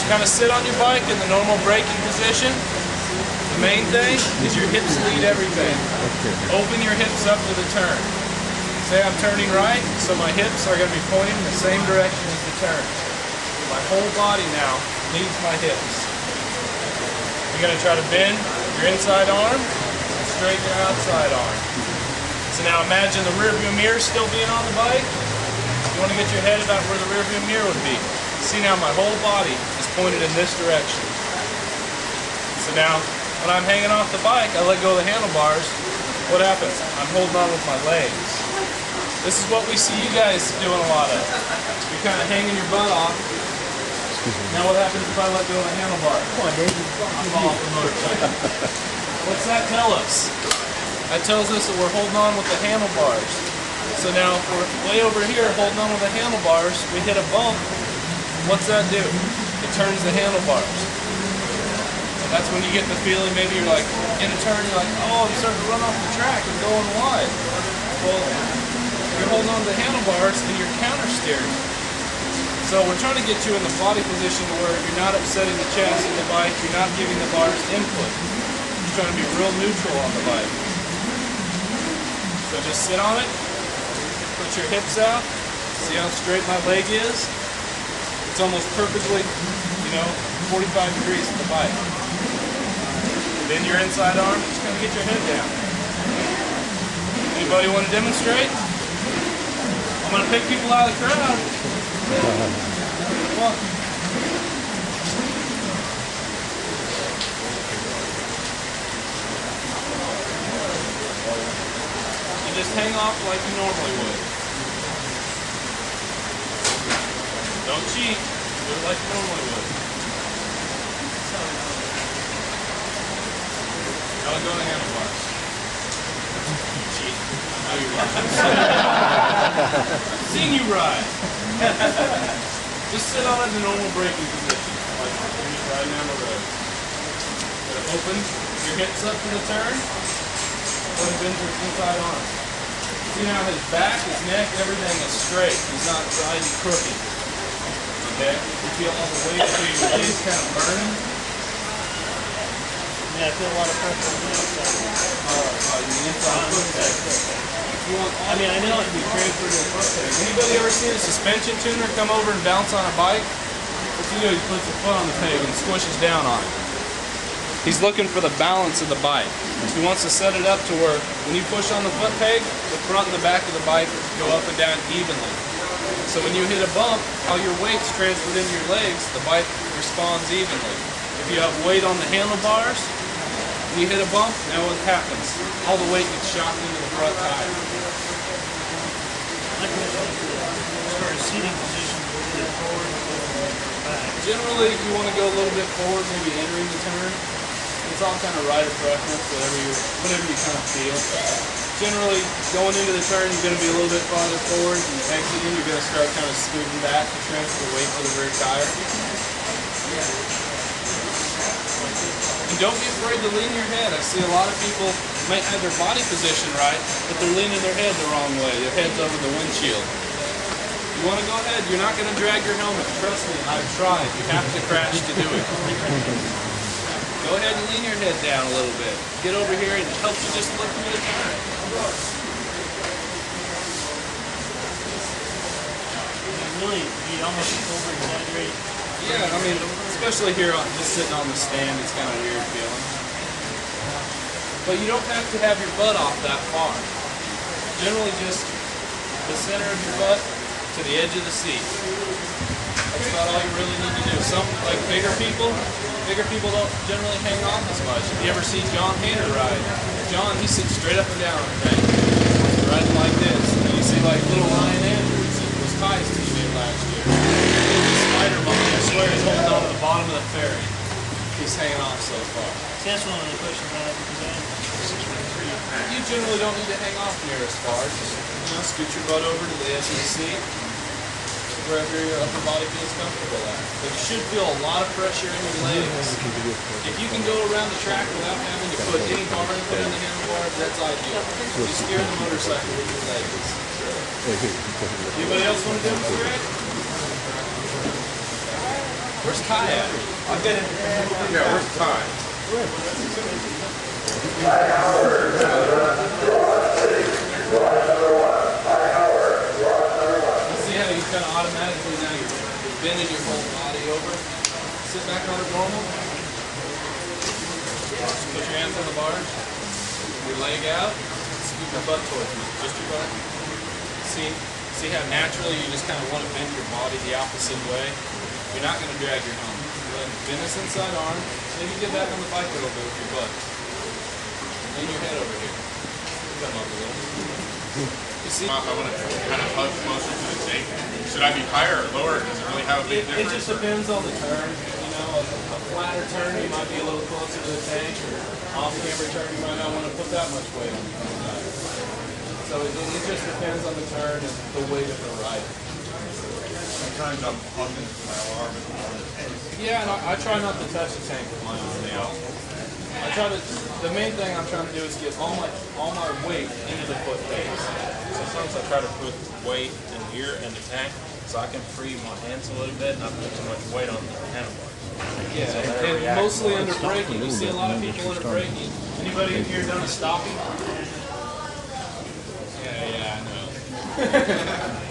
kind of sit on your bike in the normal braking position. The main thing is your hips lead everything. Open your hips up to the turn. Say I'm turning right, so my hips are going to be pointing in the same direction as the turn. My whole body now leads my hips. You're going to try to bend your inside arm and straighten your outside arm. So now imagine the rear view mirror still being on the bike. You want to get your head about where the rear view mirror would be. See now my whole body is pointed in this direction. So now when I'm hanging off the bike, I let go of the handlebars. What happens? I'm holding on with my legs. This is what we see you guys doing a lot of. You're kind of hanging your butt off. Now what happens if I let go of the handlebar? Come on, Dave. I fall off the motorcycle. What's that tell us? That tells us that we're holding on with the handlebars. So now if we're way over here holding on with the handlebars, we hit a bump. What's that do? It turns the handlebars. That's when you get the feeling, maybe you're like, in a turn, you're like, oh, I'm starting to run off the track and going wide. Well, you're holding on to the handlebars and you're counter steering. So we're trying to get you in the body position where you're not upsetting the chassis of the bike, you're not giving the bars input. You're trying to be real neutral on the bike. So just sit on it, put your hips out, see how straight my leg is? It's almost perfectly, 45 degrees to the bike. Bend your inside arm, just kind of get your head down. Anybody want to demonstrate? I'm going to pick people out of the crowd. Come on. You just hang off like you normally would. Don't cheat. Do it like you normally would. Now go on the handlebars. Cheat. I know you ride. Seen you ride. Just sit on it in the normal braking position, like when you're riding down the road. Open your hips up to the turn. Go and bend your inside arm. See now his back, his neck, everything is straight. He's not riding crooked. Okay? You feel all the weight of your legs kind of burning. Yeah, I feel a lot of pressure on the outside. The inside foot peg. I know it can be transferred to the foot peg. Anybody ever seen a suspension tuner come over and bounce on a bike? What's he do? He puts his foot on the peg and squishes down on it. He's looking for the balance of the bike. He wants to set it up to where when you push on the foot peg, the front and the back of the bike go up and down evenly. So when you hit a bump, all your weight's transferred into your legs, the bike responds evenly. If you have weight on the handlebars, when you hit a bump, now what happens? All the weight gets shocked into the front tire. Like as far as seating position, forward, back. Generally, you want to go a little bit forward, maybe entering the turn. It's all kind of rider preference, whatever you kind of feel. Generally, going into the turn, you're going to be a little bit farther forward, and exiting, you're going to start kind of scooting back to transfer the weight to the rear tire. And don't be afraid to lean your head. I see a lot of people might have their body position right, but they're leaning their head the wrong way. Their head's over the windshield. You want to go ahead. You're not going to drag your helmet. Trust me, I've tried. You have to crash to do it. Go ahead and lean your head down a little bit. Get over here and it helps you just look through the turn. Really, you almost over-exaggerate. Yeah, I mean, especially here, just sitting on the stand, it's kind of weird feeling. But you don't have to have your butt off that far. Generally just the center of your butt to the edge of the seat. That's about all you really need to do. Some, like bigger people don't generally hang on as much. If you ever see John Hader ride, John, he sits straight up and down, okay? He's riding like this. And you see like little Ryan Andrews in those ties that he did last year. Spider monkey, I swear he's holding on to the bottom of the ferry. He's hanging off so far. See, that's one of the questions I have because you generally don't need to hang off near as far. Just scoot your butt over to the edge of the seat, wherever your upper body feels comfortable at. But you should feel a lot of pressure in your legs. If you can go around the track without having to put any bar input in the handlebars, that's ideal. You steer the motorcycle with your legs. Anybody else want to demonstrate? Where's Ty at? I'll get him. Yeah, where's Ty? See how you kind of automatically now you're bending your whole body over. Sit back on it normal. Just put your hands on the bars. Your leg out. Scoop your butt towards you. Just your butt. See how naturally you just kind of want to bend your body the opposite way. You're not going to drag your helmet. Bend this inside arm. Maybe get back on the bike a little bit with your butt. Lean your head over here. Come up a little. You see? I want to kind of hug closer to the tank. Should I be higher or lower? Does it really have a big difference? It just depends on the turn. You know, a flatter turn you might be a little closer to the tank, or off-camber turn you might not want to put that much weight on the side. So it just depends on the turn and the weight of the rider. Sometimes I'm hugging my arm. Yeah, and I try not to touch the tank with my arm at all. I try to. The main thing I'm trying to do is get all my weight into the foot base. So sometimes I try to put weight in here in the tank, so I can free my hands a little bit and not put too much weight on the handlebars. Yeah, so and mostly under braking. You see a lot of people under braking. Anybody in here done a stopping? Yeah, I know.